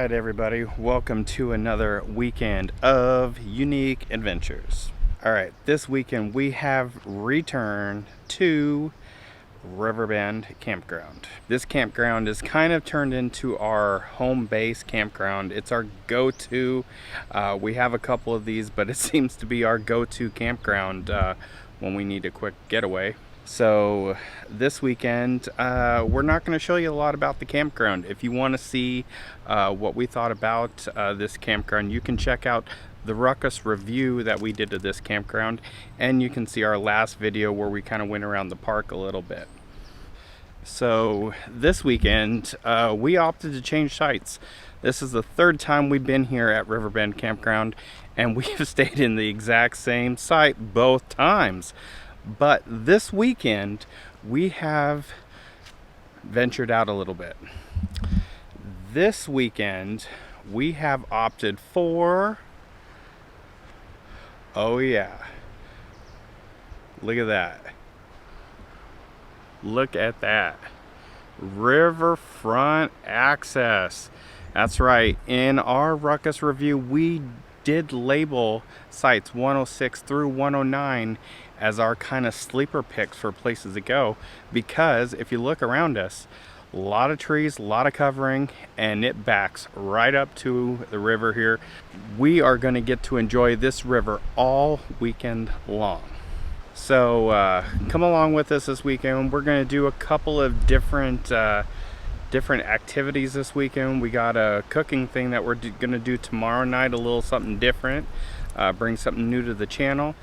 right, everybody, welcome to another weekend of Unique Adventures. All right, this weekend we have returned to Riverbend Campground. This campground is kind of turned into our home base campground. It's our go-to. We have a couple of these, but it seems to be our go-to campground when we need a quick getaway. So this weekend, we're not going to show you a lot about the campground. If you want to see what we thought about this campground, you can check out the Ruckus review that we did to this campground, and you can see our last video where we kind of went around the park a little bit. So this weekend, we opted to change sites. This is the third time we've been here at Riverbend Campground, and we have stayed in the exact same site both times. But this weekend, we have ventured out a little bit. This weekend, we have opted for, oh yeah, look at that. Look at that. Riverfront access. That's right. In our Ruckus review, we did label sites 106 through 109 as our kind of sleeper picks for places to go, because if you look around us, a lot of trees, a lot of covering, and it backs right up to the river here. We are going to get to enjoy this river all weekend long. So come along with us this weekend. We're going to do a couple of different activities this weekend. We got a cooking thing that we're going to do tomorrow night, a little something different, bring something new to the channel.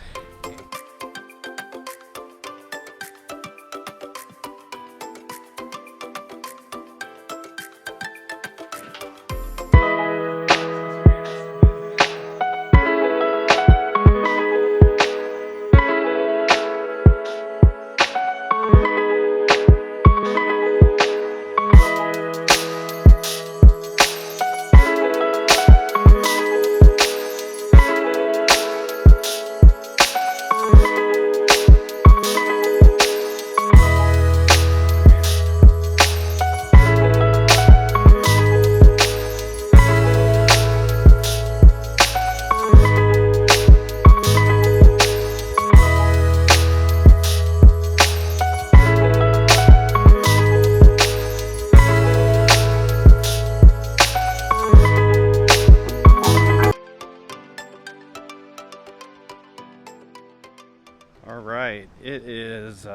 All right, it is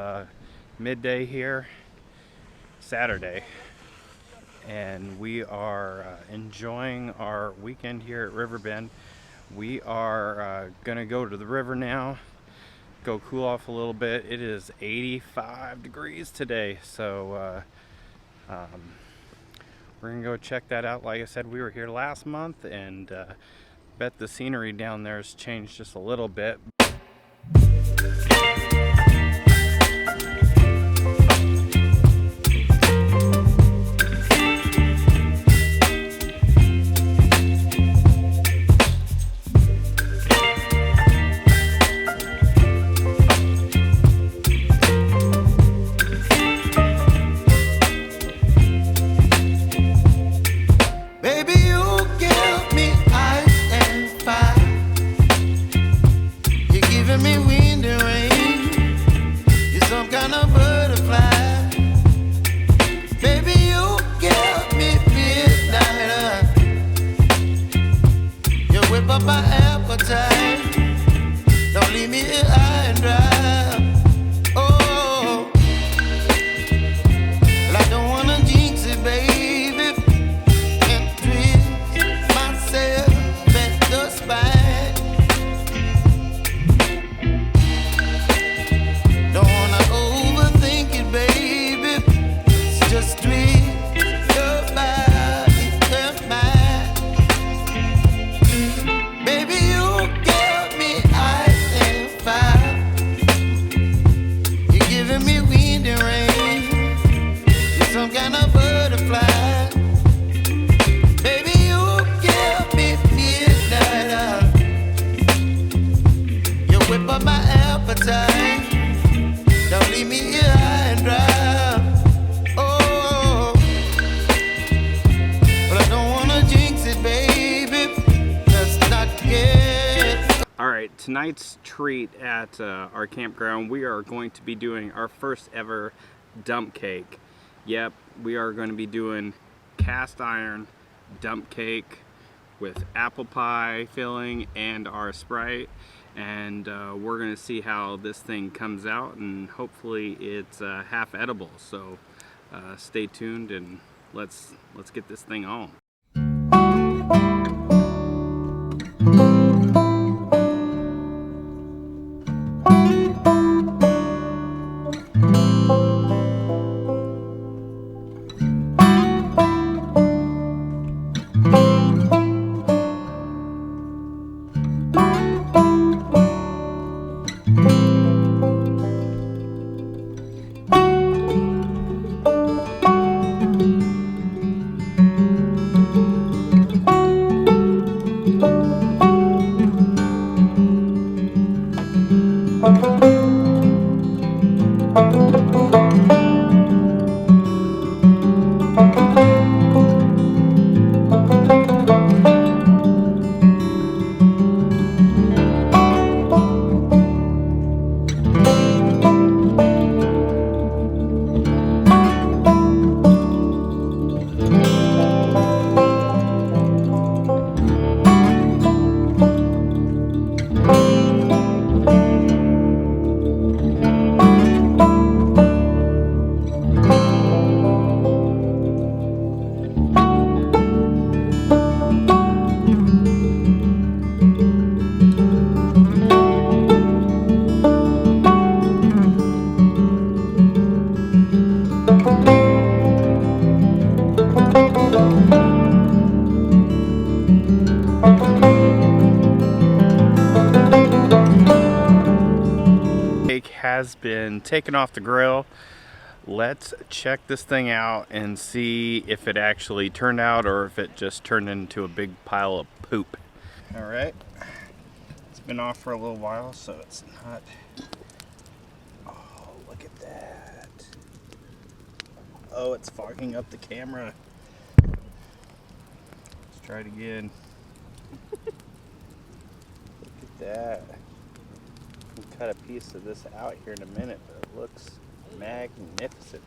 midday here, Saturday, and we are enjoying our weekend here at Riverbend. We are gonna go to the river now, go cool off a little bit. It is 85 degrees today, so we're gonna go check that out. Like I said, we were here last month, and bet the scenery down there has changed just a little bit. tonight's treat at our campground, we are going to be doing our first ever dump cake. Yep, we are going to be doing cast iron dump cake with apple pie filling and our Sprite, and we're going to see how this thing comes out, and hopefully it's half edible. So stay tuned and let's get this thing on. Has been taken off the grill. Let's check this thing out and see if it actually turned out or if it just turned into a big pile of poop. All right, it's been off for a little while, so it's not. Oh, look at that. Oh, it's fogging up the camera. Let's try it again. Look at that. Cut a piece of this out here in a minute, but it looks magnificent.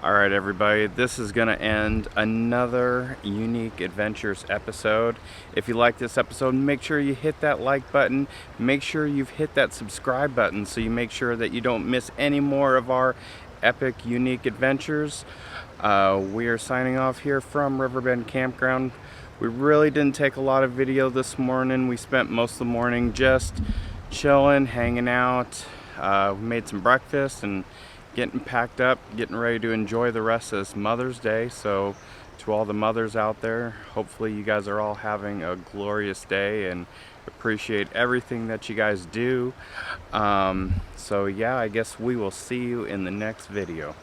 All right, everybody, this is going to end another Unique Adventures episode. If you like this episode, make sure you hit that like button. Make sure you've hit that subscribe button so you make sure that you don't miss any more of our epic Unique Adventures. We are signing off here from Riverbend Campground. We really didn't take a lot of video this morning. We spent most of the morning just chilling, hanging out. We made some breakfast and getting packed up, getting ready to enjoy the rest of this Mother's Day. So to all the mothers out there, hopefully you guys are all having a glorious day and appreciate everything that you guys do. So yeah, I guess we will see you in the next video.